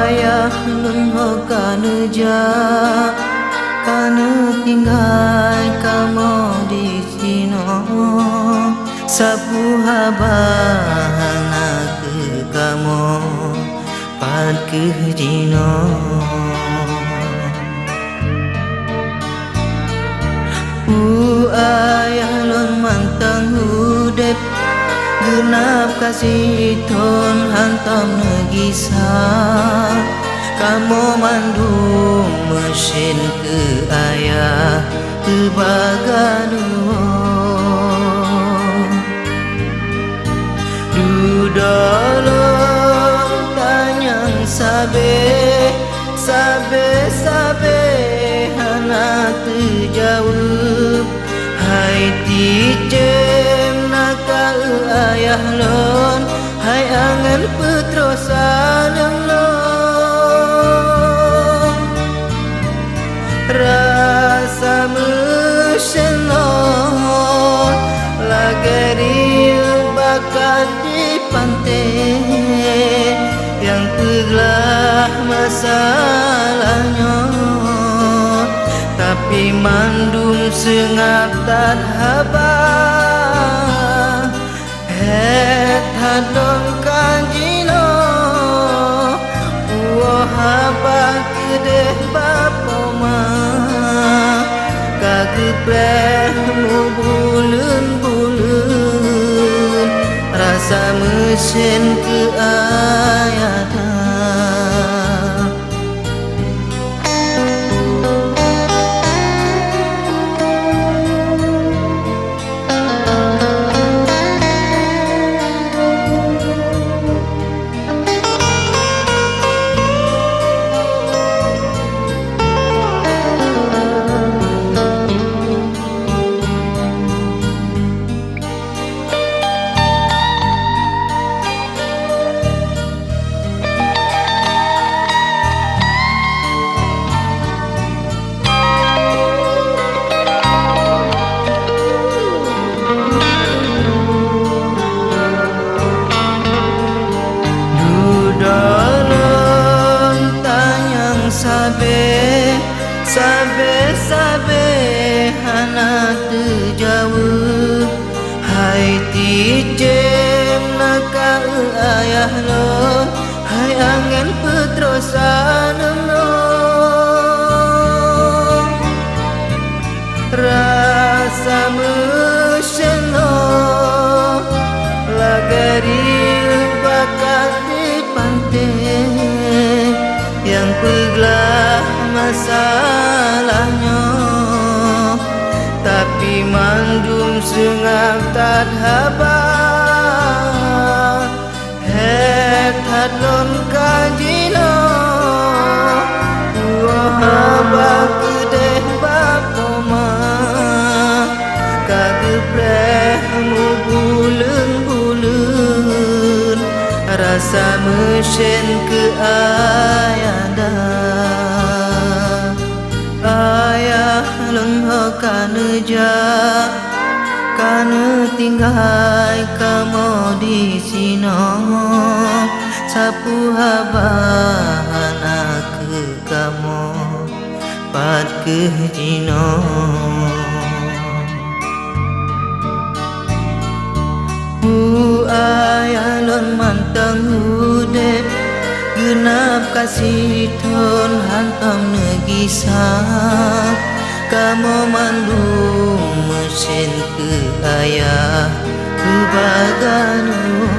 ayah nun ho kana ja kana tinggal kamu di sini sapu habana ke kamu pad ke jino ayah lon mantang hudep genap kasih ton hantam negisa kamu mandung mesin ke ayah ke baganu dudolong tanyang sabe anak terjawab hai ticem nakal ayah lon hai angan petrosan yang lon rasa mesenol lagari bakat di pantai yang telah masalahnya tapi mandum sengap tad haba het hadon kanjino uo haba kedeh bapoma kagepleh mu bulan rasa mesin ke ayatan sabe anak terjawab hai ticem nakal ayah lon hai angan petrosan lon rasa mesenol lagari bakat di pantai yang peglah masalahnya tapi mandum sengap tad haba het hadon kajino uo haba kedeh bapoma kagepleh mu bulan rasa mesin ke ayada ayah lon ho kana ja kana tinggal kamu di sini sapu habana ke kamu pad ke jino ayah lon mantang hudep genap kasih ton hantam negisa kamu mandung mesin ke ayah ke baganu